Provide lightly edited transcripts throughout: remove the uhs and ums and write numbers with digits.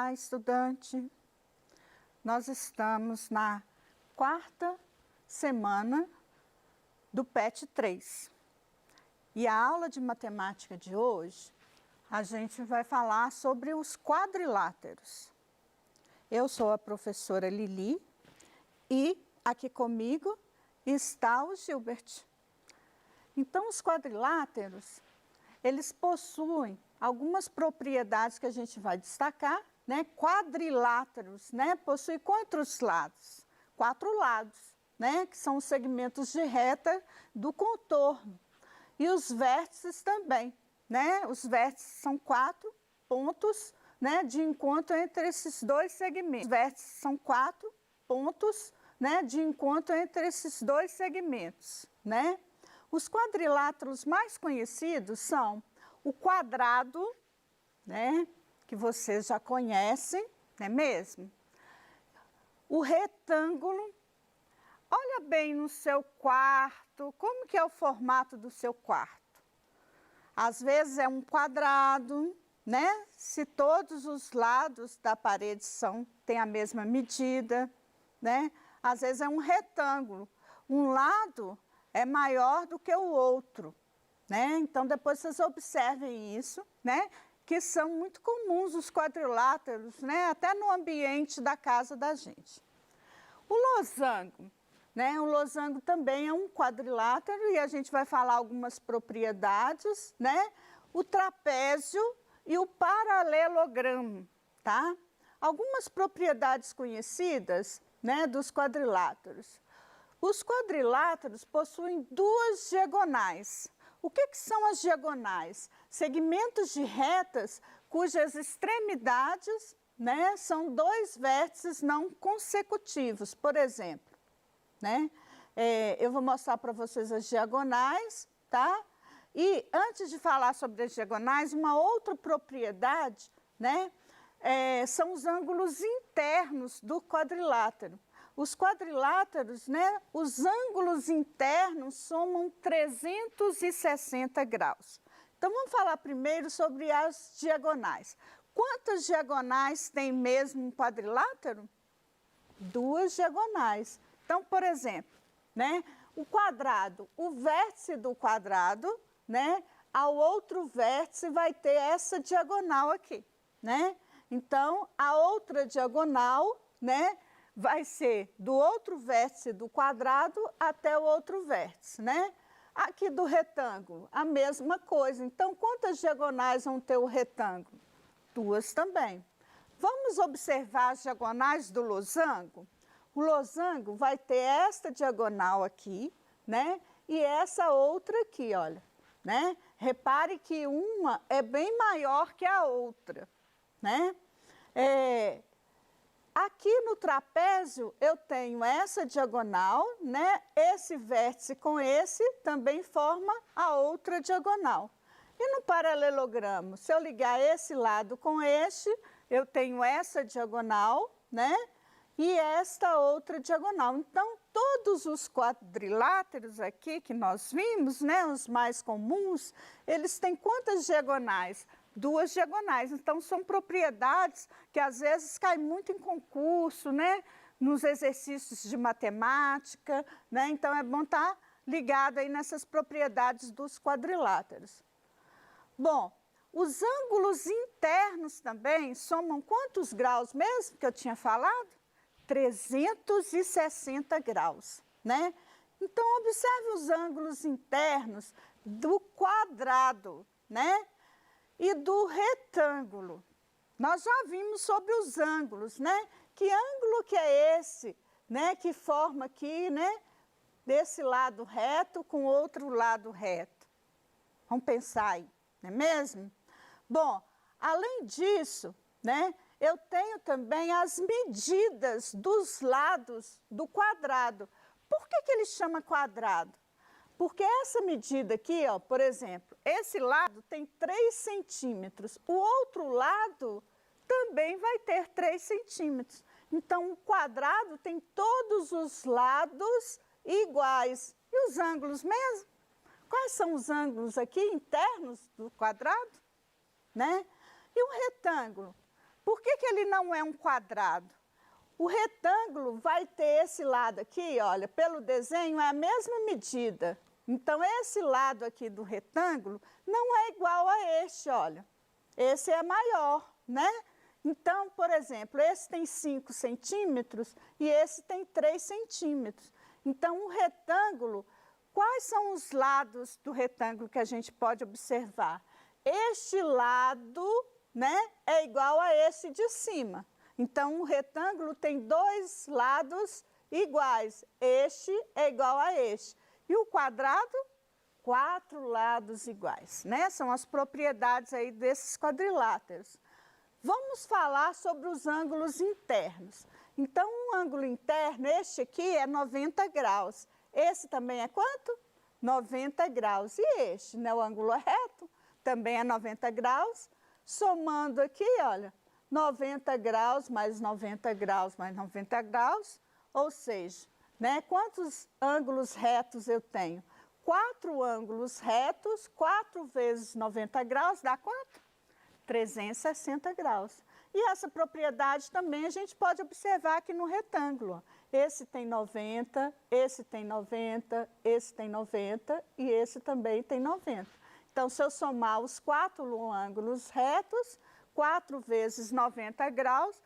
Olá, estudante! Nós estamos na quarta semana do PET 3. E a aula de matemática de hoje, a gente vai falar sobre os quadriláteros. Eu sou a professora Lili e aqui comigo está o Gilbert. Então, os quadriláteros, eles possuem algumas propriedades que a gente vai destacar, né? Quadriláteros, né? Possui quantos lados? 4 lados, né? Que são os segmentos de reta do contorno. E os vértices também, né? Os vértices são 4 pontos, né? De encontro entre esses dois segmentos. Os vértices são 4 pontos, né? De encontro entre esses dois segmentos, né? Os quadriláteros mais conhecidos são o quadrado, né, que vocês já conhecem, não é mesmo? O retângulo. Olha bem no seu quarto, como que é o formato do seu quarto? Às vezes é um quadrado, né? Se todos os lados da parede têm a mesma medida, né? Às vezes é um retângulo. Um lado é maior do que o outro, né? Então, depois vocês observem isso, né? Que são muito comuns os quadriláteros, né? Até no ambiente da casa da gente. O losango, né? O losango também é um quadrilátero e a gente vai falar algumas propriedades, né? O trapézio e o paralelogramo, tá? Algumas propriedades conhecidas, né? Dos quadriláteros. Os quadriláteros possuem 2 diagonais. O que são as diagonais? Segmentos de retas cujas extremidades, né, são 2 vértices não consecutivos, por exemplo. Né? Eu vou mostrar para vocês as diagonais, tá? E antes de falar sobre as diagonais, uma outra propriedade, né, são os ângulos internos do quadrilátero. Os quadriláteros, né, os ângulos internos somam 360 graus. Então, vamos falar primeiro sobre as diagonais. Quantas diagonais tem mesmo um quadrilátero? 2 diagonais. Então, por exemplo, né, o quadrado, o vértice do quadrado, né, ao outro vértice vai ter essa diagonal aqui, né? Então, a outra diagonal, né, vai ser do outro vértice do quadrado até o outro vértice, né? Aqui do retângulo, a mesma coisa. Então, quantas diagonais vão ter o retângulo? 2 também. Vamos observar as diagonais do losango? O losango vai ter esta diagonal aqui, né? E essa outra aqui, olha, né? Repare que uma é bem maior que a outra, né? Aqui no trapézio eu tenho essa diagonal, né? Esse vértice com esse também forma a outra diagonal. E no paralelogramo, se eu ligar esse lado com este, eu tenho essa diagonal, né? E esta outra diagonal. Então, todos os quadriláteros aqui que nós vimos, né? Os mais comuns, eles têm quantas diagonais? 2 diagonais. Então, são propriedades que às vezes caem muito em concurso, né? Nos exercícios de matemática, né? Então, é bom estar ligado aí nessas propriedades dos quadriláteros. Bom, os ângulos internos também somam quantos graus mesmo que eu tinha falado? 360 graus, né? Então, observe os ângulos internos do quadrado, né? E do retângulo. Nós já vimos sobre os ângulos, né? Que ângulo que é esse, né? Que forma aqui, né? Desse lado reto com outro lado reto. Vamos pensar aí, não é mesmo? Bom, além disso, né? Eu tenho também as medidas dos lados do quadrado. Por que ele chama quadrado? Porque essa medida aqui, ó, por exemplo, esse lado tem 3 centímetros, o outro lado também vai ter 3 centímetros. Então, o quadrado tem todos os lados iguais. E os ângulos mesmo? Quais são os ângulos aqui internos do quadrado? Né? E o retângulo? Por que que ele não é um quadrado? O retângulo vai ter esse lado aqui, olha, pelo desenho é a mesma medida. Então, esse lado aqui do retângulo não é igual a este, olha. Esse é maior, né? Então, por exemplo, esse tem 5 centímetros e esse tem 3 centímetros. Então, o retângulo, quais são os lados do retângulo que a gente pode observar? Este lado, né, é igual a esse de cima. Então, o retângulo tem 2 lados iguais. Este é igual a este. E o quadrado? 4 lados iguais, né? São as propriedades aí desses quadriláteros. Vamos falar sobre os ângulos internos. Então, um ângulo interno, este aqui é 90 graus. Esse também é quanto? 90 graus. E este, né, o ângulo reto, também é 90 graus. Somando aqui, olha, 90 graus mais 90 graus mais 90 graus, ou seja, né, quantos ângulos retos eu tenho? 4 ângulos retos, 4 vezes 90 graus, dá quanto? 360 graus. E essa propriedade também a gente pode observar aqui no retângulo. Esse tem 90, esse tem 90, esse tem 90 e esse também tem 90. Então, se eu somar os 4 ângulos retos, 4 vezes 90 graus,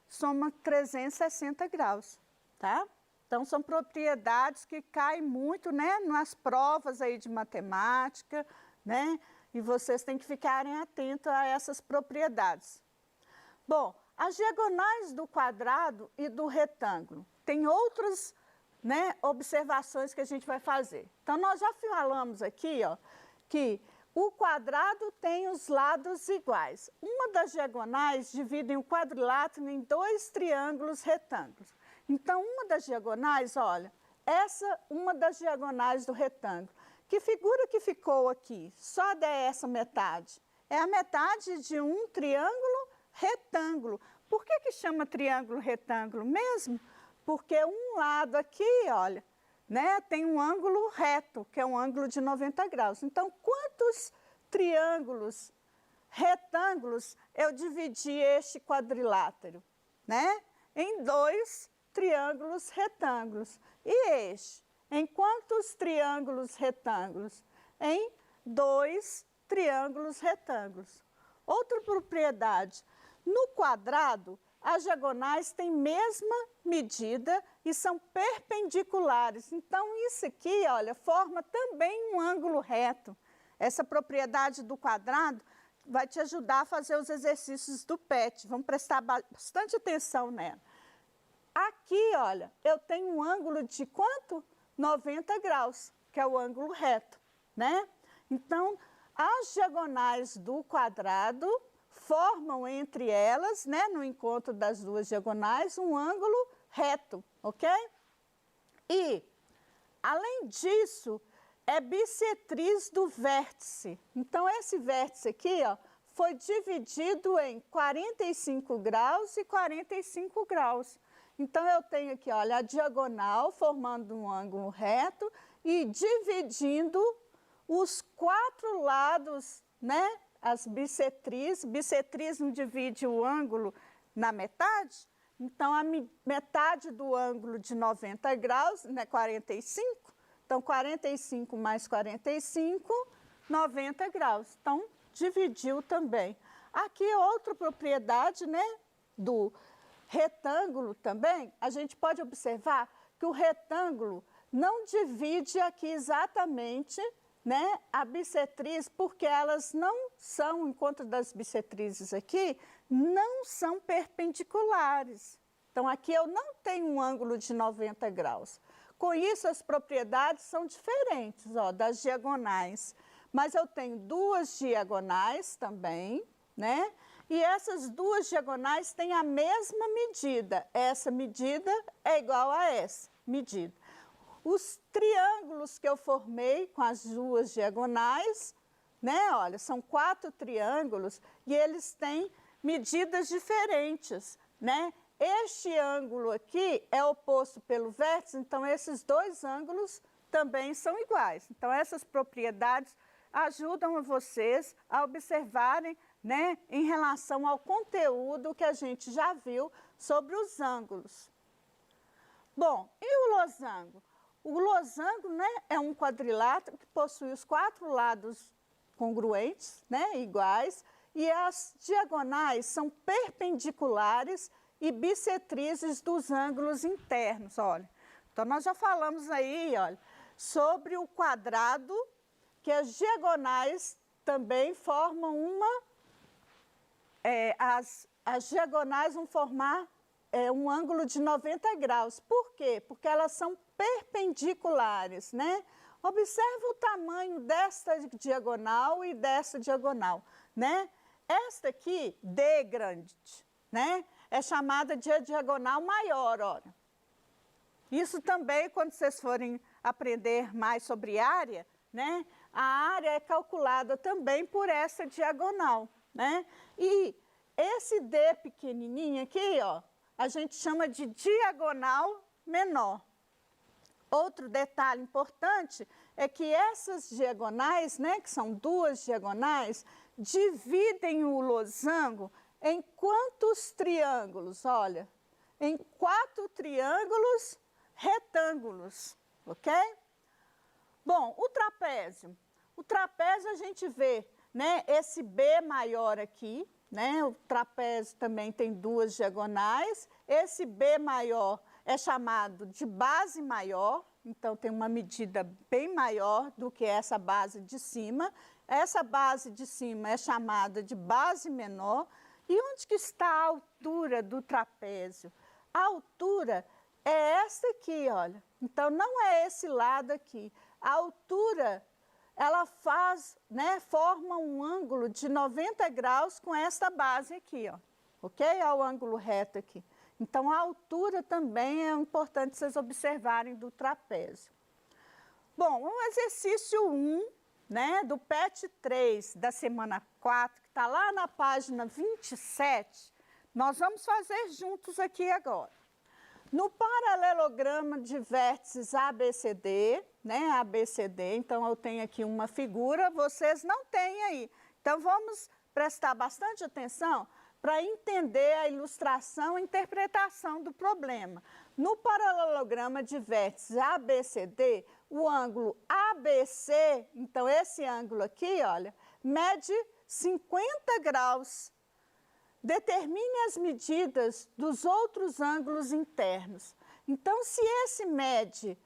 soma 360 graus, tá? Então, são propriedades que caem muito, né, nas provas aí de matemática, né? E vocês têm que ficarem atentos a essas propriedades. Bom, as diagonais do quadrado e do retângulo. Tem outras, né, observações que a gente vai fazer. Então, nós já falamos aqui, ó, que o quadrado tem os lados iguais. Uma das diagonais divide o quadrilátero em 2 triângulos retângulos. Então, uma das diagonais, olha, essa uma das diagonais do retângulo. Que figura que ficou aqui? Só dessa metade. É a metade de um triângulo retângulo. Por que que chama triângulo retângulo mesmo? Porque um lado aqui, olha, né, tem um ângulo reto, que é um ângulo de 90 graus. Então, quantos triângulos retângulos eu dividi este quadrilátero? Né? Em 2 triângulos retângulos. E este? Em quantos triângulos retângulos? Em 2 triângulos retângulos. Outra propriedade, no quadrado, as diagonais têm mesma medida e são perpendiculares. Então, isso aqui, olha, forma também um ângulo reto. Essa propriedade do quadrado vai te ajudar a fazer os exercícios do PET. Vamos prestar bastante atenção nela. Aqui, olha, eu tenho um ângulo de quanto? 90 graus, que é o ângulo reto, né? Então, as diagonais do quadrado formam entre elas, né, no encontro das 2 diagonais, um ângulo reto, ok? E, além disso, é bissetriz do vértice. Então, esse vértice aqui, ó, foi dividido em 45 graus e 45 graus. Então, eu tenho aqui, olha, a diagonal formando um ângulo reto e dividindo os 4 lados, né? As bissetrizes. Bissetriz não divide o ângulo na metade? Então, a metade do ângulo de 90 graus, né, 45. Então, 45 mais 45, 90 graus. Então, dividiu também. Aqui, outra propriedade, né, do retângulo também, a gente pode observar que o retângulo não divide aqui exatamente, né, a bissetriz, porque elas não são, o encontro das bissetrizes aqui, não são perpendiculares. Então, aqui eu não tenho um ângulo de 90 graus. Com isso, as propriedades são diferentes, ó, das diagonais. Mas eu tenho 2 diagonais também, né? E essas 2 diagonais têm a mesma medida. Essa medida é igual a essa medida. Os triângulos que eu formei com as 2 diagonais, né? Olha, são 4 triângulos e eles têm medidas diferentes, né? Este ângulo aqui é oposto pelo vértice, então esses 2 ângulos também são iguais. Então, essas propriedades ajudam a vocês a observarem né, em relação ao conteúdo que a gente já viu sobre os ângulos. Bom, e o losango? O losango, né, é um quadrilátero que possui os 4 lados congruentes, né, iguais, e as diagonais são perpendiculares e bissetrizes dos ângulos internos, olha. Então, nós já falamos aí, olha, sobre o quadrado, que as diagonais também formam as diagonais vão formar um ângulo de 90 graus. Por quê? Porque elas são perpendiculares, né? Observe o tamanho desta diagonal e dessa diagonal, né? Esta aqui, D grande, né? É chamada de diagonal maior, olha. Isso também, quando vocês forem aprender mais sobre área, né? A área é calculada também por essa diagonal, né? E esse D pequenininho aqui, ó, a gente chama de diagonal menor. Outro detalhe importante é que essas diagonais, né, que são 2 diagonais, dividem o losango em quantos triângulos? Olha, em 4 triângulos retângulos, ok? Bom, o trapézio. O trapézio a gente vê, né, esse B maior aqui, né, o trapézio também tem 2 diagonais. Esse B maior é chamado de base maior, então tem uma medida bem maior do que essa base de cima. Essa base de cima é chamada de base menor. E onde que está a altura do trapézio? A altura é essa aqui, olha. Então, não é esse lado aqui. A altura, ela faz, né, forma um ângulo de 90 graus com essa base aqui, ó. Ok? Olha o ângulo reto aqui. Então, a altura também é importante vocês observarem do trapézio. Bom, o exercício 1, né, do PET 3, da semana 4, que está lá na página 27, nós vamos fazer juntos aqui agora. No paralelograma de vértices ABCD, né, ABCD, então eu tenho aqui uma figura, vocês não têm aí. Então, vamos prestar bastante atenção para entender a ilustração e interpretação do problema. No paralelograma de vértices ABCD, o ângulo ABC, então esse ângulo aqui, olha, mede 50 graus. Determine as medidas dos outros ângulos internos. Então, se esse mede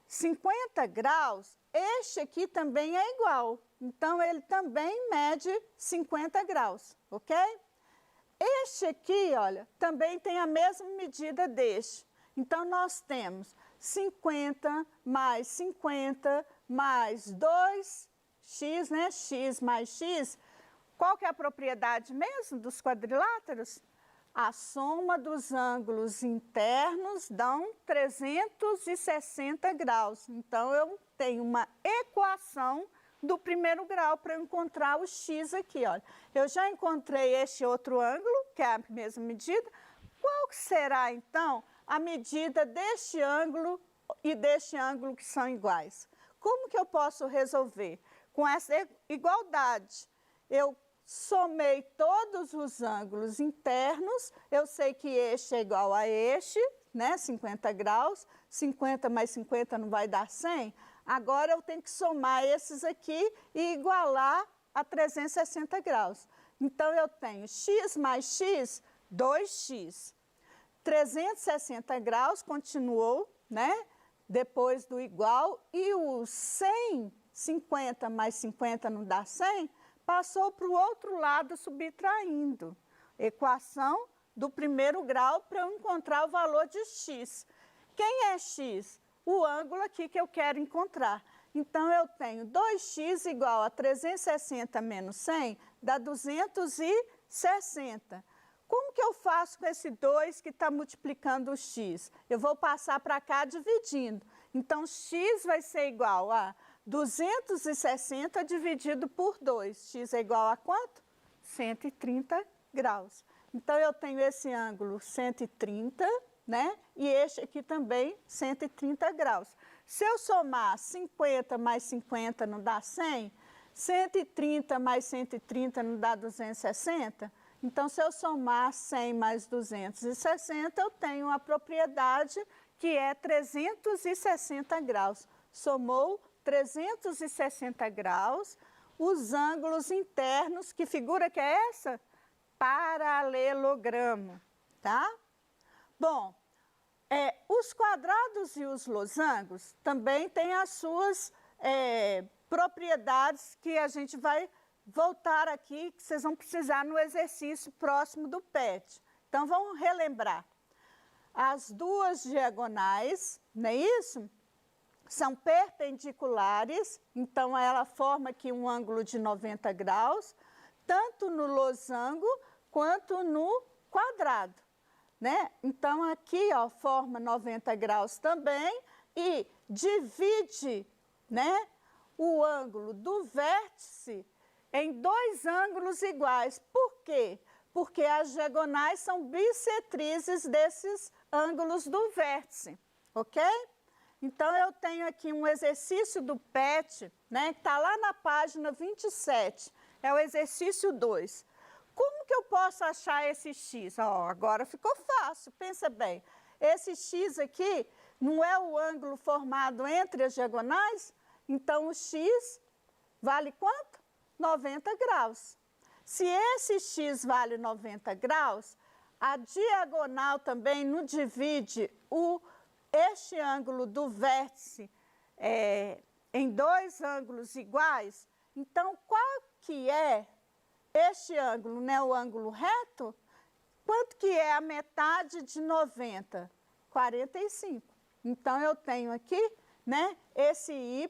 50 graus, este aqui também é igual. Então, ele também mede 50 graus, ok? Este aqui, olha, também tem a mesma medida deste. Então, nós temos 50 mais 50 mais 2x, né? X mais x. Qual que é a propriedade mesmo dos quadriláteros? A soma dos ângulos internos dão 360 graus. Então, eu tenho uma equação do primeiro grau para eu encontrar o x aqui, olha. Eu já encontrei este outro ângulo, que é a mesma medida. Qual será, então, a medida deste ângulo e deste ângulo que são iguais? Como que eu posso resolver? Com essa igualdade, eu somei todos os ângulos internos, eu sei que este é igual a este, né, 50 graus, 50 mais 50 não vai dar 100, agora eu tenho que somar esses aqui e igualar a 360 graus. Então, eu tenho x mais x, 2x. 360 graus continuou, né, depois do igual, e o 100, 50 mais 50 não dá 100, passou para o outro lado subtraindo. Equação do primeiro grau para eu encontrar o valor de x. Quem é x? O ângulo aqui que eu quero encontrar. Então, eu tenho 2x igual a 360 menos 100, dá 260. Como que eu faço com esse 2 que está multiplicando o x? Eu vou passar para cá dividindo. Então, x vai ser igual a 260 dividido por 2. X é igual a quanto? 130 graus. Então, eu tenho esse ângulo 130, né? E este aqui também 130 graus. Se eu somar 50 mais 50 não dá 100, 130 mais 130 não dá 260? Então, se eu somar 100 mais 260, eu tenho uma propriedade que é 360 graus. Somou 360 graus, os ângulos internos, que figura que é essa? Paralelogramo, tá? Bom, os quadrados e os losangos também têm as suas propriedades que a gente vai voltar aqui, que vocês vão precisar no exercício próximo do PET. Então, vamos relembrar. As duas diagonais, não é isso? São perpendiculares, então ela forma aqui um ângulo de 90 graus, tanto no losango quanto no quadrado, né? Então, aqui, ó, forma 90 graus também e divide, né, o ângulo do vértice em dois ângulos iguais. Por quê? Porque as diagonais são bissetrizes desses ângulos do vértice, ok? Então, eu tenho aqui um exercício do PET, né, que está lá na página 27, é o exercício 2. Como que eu posso achar esse x? Ó, agora ficou fácil, pensa bem. Esse x aqui não é o ângulo formado entre as diagonais? Então, o x vale quanto? 90 graus. Se esse x vale 90 graus, a diagonal também não divide este ângulo do vértice em dois ângulos iguais. Então, qual que é este ângulo, né, o ângulo reto? Quanto que é a metade de 90? 45. Então, eu tenho aqui, né, esse y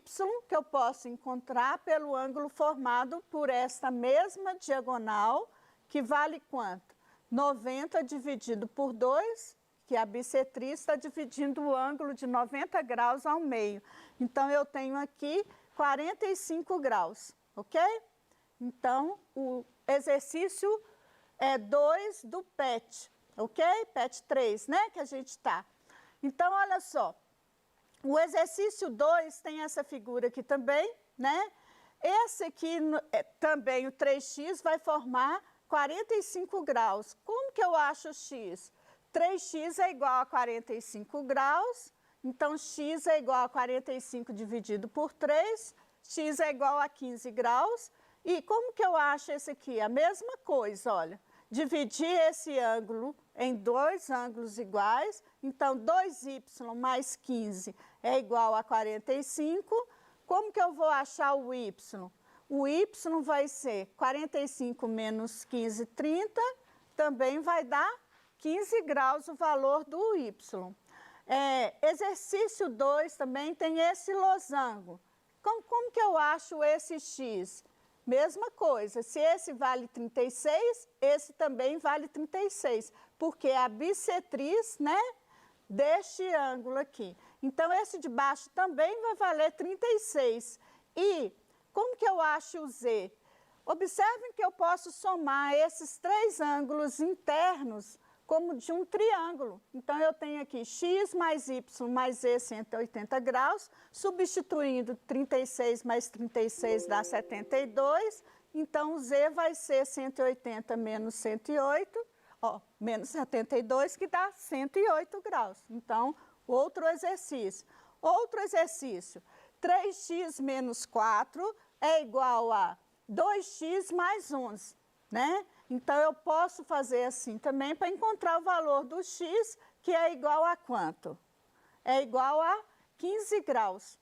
que eu posso encontrar pelo ângulo formado por esta mesma diagonal, que vale quanto? 90 dividido por 2, que a bissetriz está dividindo o ângulo de 90 graus ao meio. Então, eu tenho aqui 45 graus, ok? Então, o exercício 2 do PET, ok? PET 3, né, que a gente está. Então, olha só, o exercício 2 tem essa figura aqui também, né? Esse aqui, também o 3x, vai formar 45 graus. Como que eu acho o x? 3x é igual a 45 graus, então x é igual a 45 dividido por 3, x é igual a 15 graus. E como que eu acho esse aqui? A mesma coisa, olha. Dividir esse ângulo em dois ângulos iguais, então 2y mais 15 é igual a 45. Como que eu vou achar o y? O y vai ser 45 menos 15, 30, também vai dar 15 graus o valor do y. Exercício 2 também tem esse losango. Como que eu acho esse x? Mesma coisa, se esse vale 36, esse também vale 36, porque é a bissetriz, né, deste ângulo aqui. Então, esse de baixo também vai valer 36. E como que eu acho o z? Observem que eu posso somar esses três ângulos internos como de um triângulo. Então, eu tenho aqui x mais y mais z, 180 graus, substituindo 36 mais 36 dá 72, então o z vai ser 180 menos 108, ó, menos 72, que dá 108 graus. Então, outro exercício. Outro exercício, 3x menos 4 é igual a 2x mais 11, né? Então, eu posso fazer assim também para encontrar o valor do x, que é igual a quanto? É igual a 15 graus.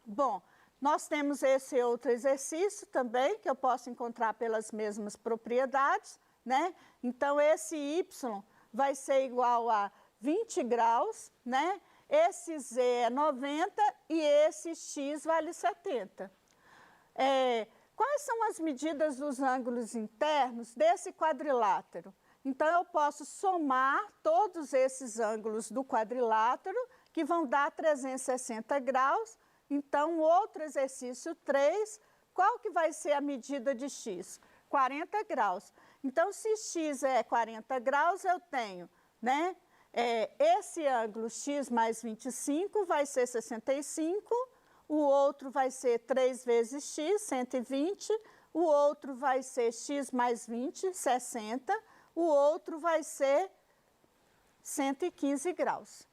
Bom, nós temos esse outro exercício também, que eu posso encontrar pelas mesmas propriedades, né? Então, esse y vai ser igual a 20 graus, né? Esse z é 90 e esse x vale 70. Quais são as medidas dos ângulos internos desse quadrilátero? Então, eu posso somar todos esses ângulos do quadrilátero, que vão dar 360 graus. Então, outro exercício 3, qual que vai ser a medida de x? 40 graus. Então, se x é 40 graus, eu tenho, né, esse ângulo x mais 25 vai ser 65, o outro vai ser 3 vezes x, 120, o outro vai ser x mais 20, 60, o outro vai ser 115 graus.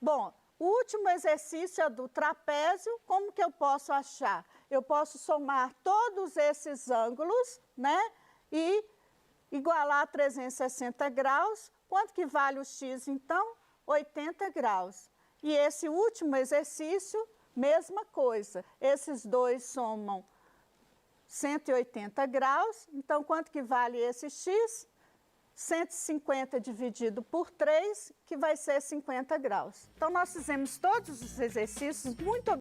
Bom, o último exercício é do trapézio. Como que eu posso achar? Eu posso somar todos esses ângulos, né? E igualar 360 graus. Quanto que vale o x, então? 80 graus. E esse último exercício, mesma coisa. Esses dois somam 180 graus. Então, quanto que vale esse x? 150 dividido por 3, que vai ser 50 graus. Então, nós fizemos todos os exercícios. Muito obrigada.